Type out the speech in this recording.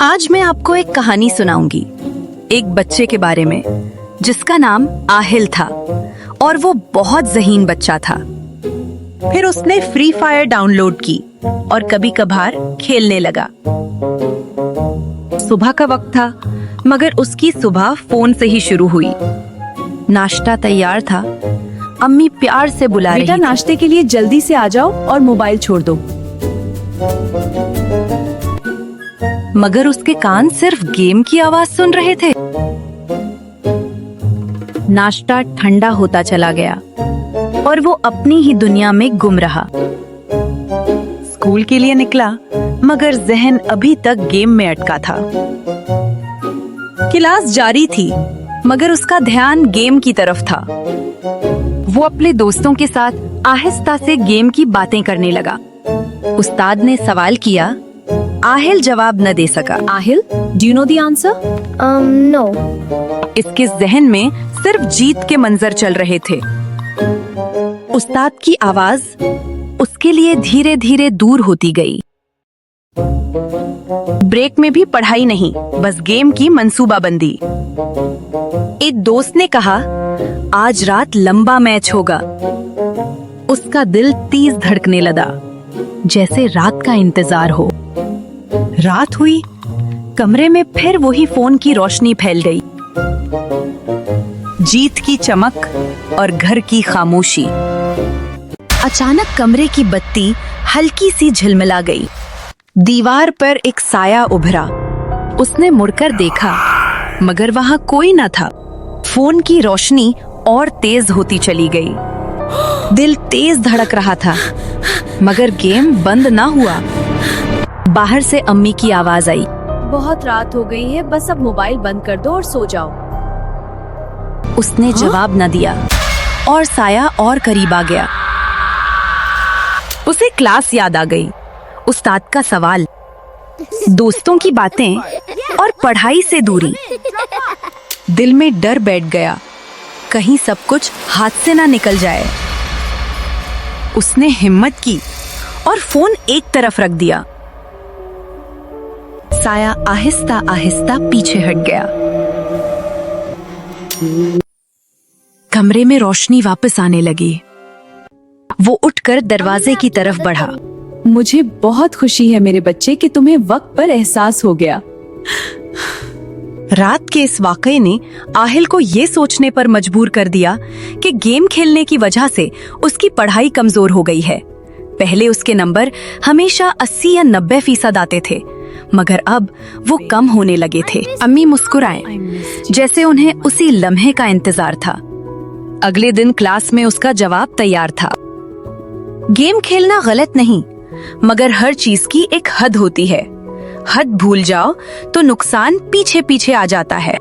आज मैं आपको एक कहानी सुनाऊंगी, एक बच्चे के बारे में जिसका नाम आहिल था और वो बहुत ज़हीन बच्चा था। फिर उसने फ्री फायर डाउनलोड की और कभी कभार खेलने लगा। सुबह का वक्त था, मगर उसकी सुबह फोन से ही शुरू हुई। नाश्ता तैयार था, अम्मी प्यार से बुला रही बेटा थी। नाश्ते के लिए जल्दी से आ जाओ और मोबाइल छोड़ दो। मगर उसके कान सिर्फ गेम की आवाज सुन रहे थे। नाश्ता ठंडा होता चला गया और वो अपनी ही दुनिया में गुम रहा। स्कूल के लिए निकला, मगर जहन अभी तक गेम में अटका था। क्लास जारी थी, मगर उसका ध्यान गेम की तरफ था। वो अपने दोस्तों के साथ आहिस्ता से गेम की बातें करने लगा। उस्ताद ने सवाल किया, आहिल जवाब न दे सका। Aahil, do you know the answer? No. इसके जहन में सिर्फ जीत के मंजर चल रहे थे। उस्ताद की आवाज उसके लिए धीरे धीरे दूर होती गई। ब्रेक में भी पढ़ाई नहीं, बस गेम की मंसूबाबंदी। एक दोस्त ने कहा, आज रात लंबा मैच होगा। उसका दिल तेज धड़कने लगा, जैसे रात का इंतजार हो। रात हुई, कमरे में फिर वही फोन की रोशनी फैल गई। जीत की चमक और घर की खामोशी। अचानक कमरे की बत्ती हल्की सी झिलमिला गई। दीवार पर एक साया उभरा। उसने मुड़कर देखा, मगर वहां कोई न था। फोन की रोशनी और तेज होती चली गई। दिल तेज धड़क रहा था, मगर गेम बंद ना हुआ। बाहर से अम्मी की आवाज आई, बहुत रात हो गई है, बस अब मोबाइल बंद कर दो और सो जाओ। उसने जवाब न दिया और साया और करीब आ गया। उसे क्लास याद आ गई, उस्ताद का सवाल, दोस्तों की बातें और पढ़ाई से दूरी। दिल में डर बैठ गया, कहीं सब कुछ हाथ से ना निकल जाए। उसने हिम्मत की और फोन एक तरफ रख दिया। साया आहिस्ता आहिस्ता पीछे हट गया। कमरे में रोशनी वापस आने लगी। वो उठकर दरवाजे की तरफ बढ़ा। मुझे बहुत खुशी है मेरे बच्चे कि तुम्हें वक्त पर एहसास हो गया। रात के इस वाकये ने आहिल को ये सोचने पर मजबूर कर दिया कि गेम खेलने की वजह से उसकी पढ़ाई कमजोर हो गई है। पहले उसके नंबर हमेशा 80 या 90% आते थे, मगर अब वो कम होने लगे थे। अम्मी मुस्कुराए, जैसे उन्हें उसी लम्हे का इंतजार था। अगले दिन क्लास में उसका जवाब तैयार था। गेम खेलना गलत नहीं, मगर हर चीज की एक हद होती है। हद भूल जाओ तो नुकसान पीछे पीछे आ जाता है।